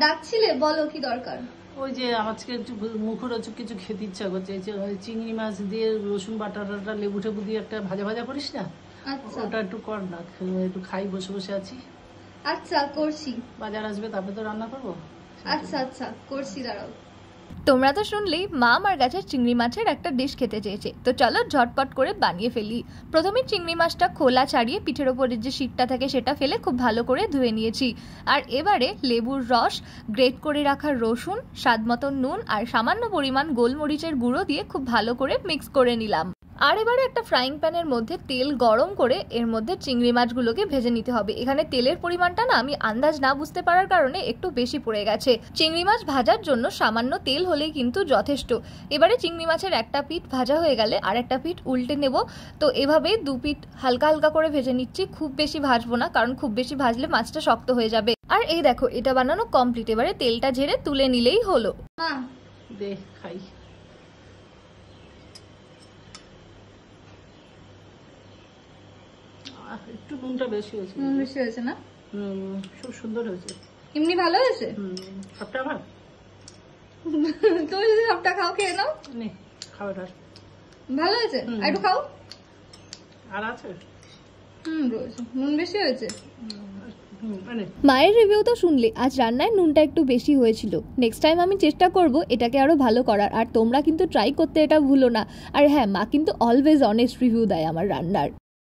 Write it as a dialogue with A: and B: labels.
A: ডাকছিলে, বলো কি দরকার?
B: ওই যে আজকে একটু মুখরোচক কিছু খেতে ইচ্ছা করছে, চিংড়ি মাছ দিয়ে রসুন বাটা লেবু টেবু দিয়ে একটা ভাজা ভাজা করিস না?
A: আচ্ছা,
B: ওটা একটু কর না, একটু খাই, বসে বসে আছি।
A: আচ্ছা করছি।
B: বাজার আসবে তারপরে তো রান্না করবো।
A: আচ্ছা আচ্ছা করছি, দাঁড়াও।
C: তোমরা তো শুনলেই মা আমার কাছে চিংড়ি মাছের একটা ডিশ খেতে চেয়েছে, তো চলো ঝটপট করে বানিয়ে ফেলি। প্রথমে চিংড়ি মাছটা খোলা ছাড়িয়ে পিঠের ওপরের যে শিটটা থাকে সেটা ফেলে খুব ভালো করে ধুয়ে নিয়েছি। আর এবারে লেবুর রস, গ্রেট করে রাখা রসুন, স্বাদ মতো নুন আর সামান্য পরিমাণ গোলমরিচের গুঁড়ো দিয়ে খুব ভালো করে মিক্স করে নিলাম। আর এবারে একটা ফ্রাইং প্যানের মধ্যে তেল গরম করে এর মধ্যে চিংড়ি মাছগুলোকে ভেজে নিতে হবে। এখানে তেলের পরিমাণটা না আমি আন্দাজ না বুঝতে পারার কারণে একটু বেশি পড়ে গেছে। চিংড়ি মাছ ভাজার জন্য সামান্য তেল হলেই কিন্তু যথেষ্ট। এবারে চিংড়ি মাছের একটা পিঠ ভাজা হয়ে গেলে আর একটা পিঠ উল্টে নেব। তো এভাবে দু পিঠ হালকা হালকা করে ভেজে নিচ্ছি, খুব বেশি ভাজবো না, কারণ খুব বেশি ভাজলে মাছটা শক্ত হয়ে যাবে। আর এই দেখো, এটা বানানো কমপ্লিট। এবারে তেলটা ঝেড়ে তুলে নিলেই হলো।
B: দে খাই। একটু নুনটা বেশি হয়েছে।
A: নুন বেশি হয়েছে না?
B: খুব সুন্দর হয়েছে।
A: এমনি ভালো হয়েছে?
B: সবটা আমার।
A: তুমি যদি সবটা খাও, খেয়ে নাও।
B: নে খাওয়াটা
A: ভালো হয়েছে, একটু খাও।
B: আর আছে?
A: রয়েছে, নুন বেশি হয়েছে।
C: মায়ের রিভিউ তো শুনলে, আজ রান্নায় নুনটা একটু বেশি হয়েছিল। নেক্সট টাইম আমি চেষ্টা করব এটাকে আরো ভালো করার। আর তোমরা কিন্তু ট্রাই করতে এটা ভুলো না। আর হ্যাঁ, মা কিন্তু অলওয়েজ অনেস্ট রিভিউ দেয় আমার রান্নার।